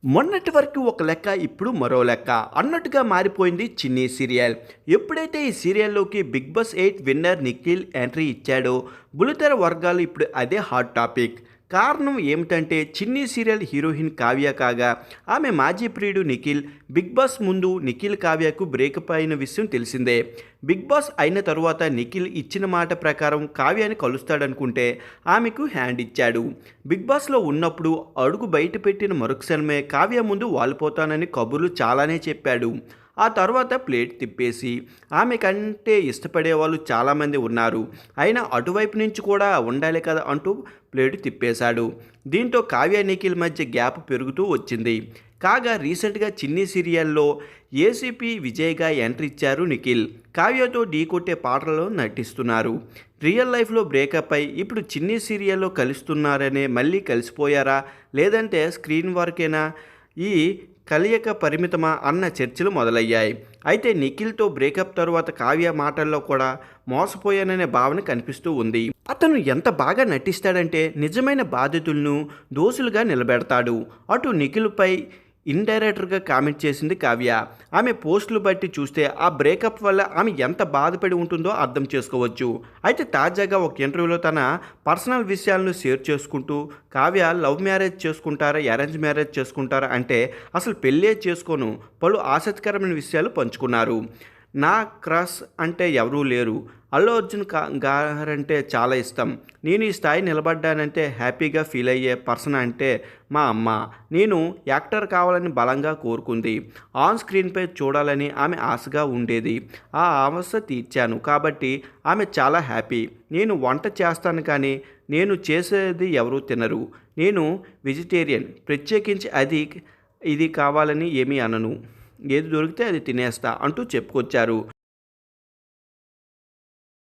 మొన్నటి వరకు ఒక లెక్క ఇప్పుడు మరో లెక్క అన్నట్టుగా మారిపోయింది చిన్ని సీరియల్. ఎప్పుడైతే ఈ సీరియల్లోకి Bigg Boss 8 winner Nikhil entry ఇచ్చాడో బుల్లితెర వర్గాలు ఇప్పుడు అదే హాట్ టాపిక్. కారణం ఏమిటంటే చిన్ని సీరియల్ హీరోయిన్ కావ్య కాగా ఆమె మాజీ ప్రియుడు నిఖిల్. బిగ్ బాస్ ముందు నిఖిల్ కావ్యకు బ్రేకప్ అయిన విషయం తెలిసిందే. బిగ్ బాస్ అయిన తరువాత నిఖిల్ ఇచ్చిన మాట ప్రకారం కావ్యాని కలుస్తాడనుకుంటే ఆమెకు హ్యాండ్ ఇచ్చాడు. బిగ్ బాస్లో ఉన్నప్పుడు అడుగు బయట పెట్టిన మరుక్షణమే కావ్య ముందు వాలిపోతానని కబుర్లు చాలానే చెప్పాడు. ఆ తర్వాత ప్లేట్ తిప్పేసి ఆమె కంటే ఇష్టపడే వాళ్ళు చాలామంది ఉన్నారు, అయినా అటువైపు నుంచి కూడా ఉండాలి కదా అంటూ ప్లేట్ తిప్పేశాడు. దీంతో కావ్య నిఖిల్ మధ్య గ్యాప్ పెరుగుతూ వచ్చింది. కాగా రీసెంట్గా చిన్ని సీరియల్లో ఏసీపీ విజయ్గా ఎంట్రీ ఇచ్చారు నిఖిల్. కావ్యతో ఢీకొట్టే పాటలలో నటిస్తున్నారు. రియల్ లైఫ్లో బ్రేకప్ అయి ఇప్పుడు చిన్ని సీరియల్లో కలుస్తున్నారనే మళ్ళీ కలిసిపోయారా లేదంటే స్క్రీన్ వర్కేనా, ఈ కలియక పరిమితమా అన్న చర్చలు మొదలయ్యాయి. అయితే నిఖిల్తో బ్రేకప్ తరువాత కావ్య మాటల్లో కూడా మోసపోయాననే భావన కనిపిస్తూ ఉంది. అతను ఎంత బాగా నటిస్తాడంటే నిజమైన బాధితులను దోషులుగా నిలబెడతాడు. అటు నిఖిల్పై ఇండైరెక్టర్గా కామెంట్ చేసింది కావ్య. ఆమె పోస్టులు బట్టి చూస్తే ఆ బ్రేకప్ వల్ల ఆమె ఎంత బాధపడి ఉంటుందో అర్థం చేసుకోవచ్చు. అయితే తాజాగా ఒక ఇంటర్వ్యూలో తన పర్సనల్ విషయాలను షేర్ చేసుకుంటూ కావ్య లవ్ మ్యారేజ్ చేసుకుంటారా అరేంజ్ మ్యారేజ్ చేసుకుంటారా అంటే అసలు పెళ్ళే చేసుకోను, పలు ఆసక్తికరమైన విషయాలు పంచుకున్నారు. నా క్రష్ అంటే ఎవరూ లేరు, అల్లు అర్జున్ గారంటే చాలా ఇష్టం. నేను ఈ స్థాయి నిలబడ్డానంటే హ్యాపీగా ఫీల్ అయ్యే పర్సన్ అంటే మా అమ్మ. నేను యాక్టర్ కావాలని బలంగా కోరుకుంది. ఆన్ స్క్రీన్పై చూడాలని ఆమె ఆశగా ఉండేది. ఆ ఆశ తీర్చాను కాబట్టి ఆమె చాలా హ్యాపీ. నేను వంట చేస్తాను కానీ నేను చేసేది ఎవరూ తినరు. నేను వెజిటేరియన్, ప్రత్యేకించి అది ఇది కావాలని ఏమీ అనను, ఏది దొరికితే అది తినేస్తా అంటూ చెప్పుకొచ్చారు.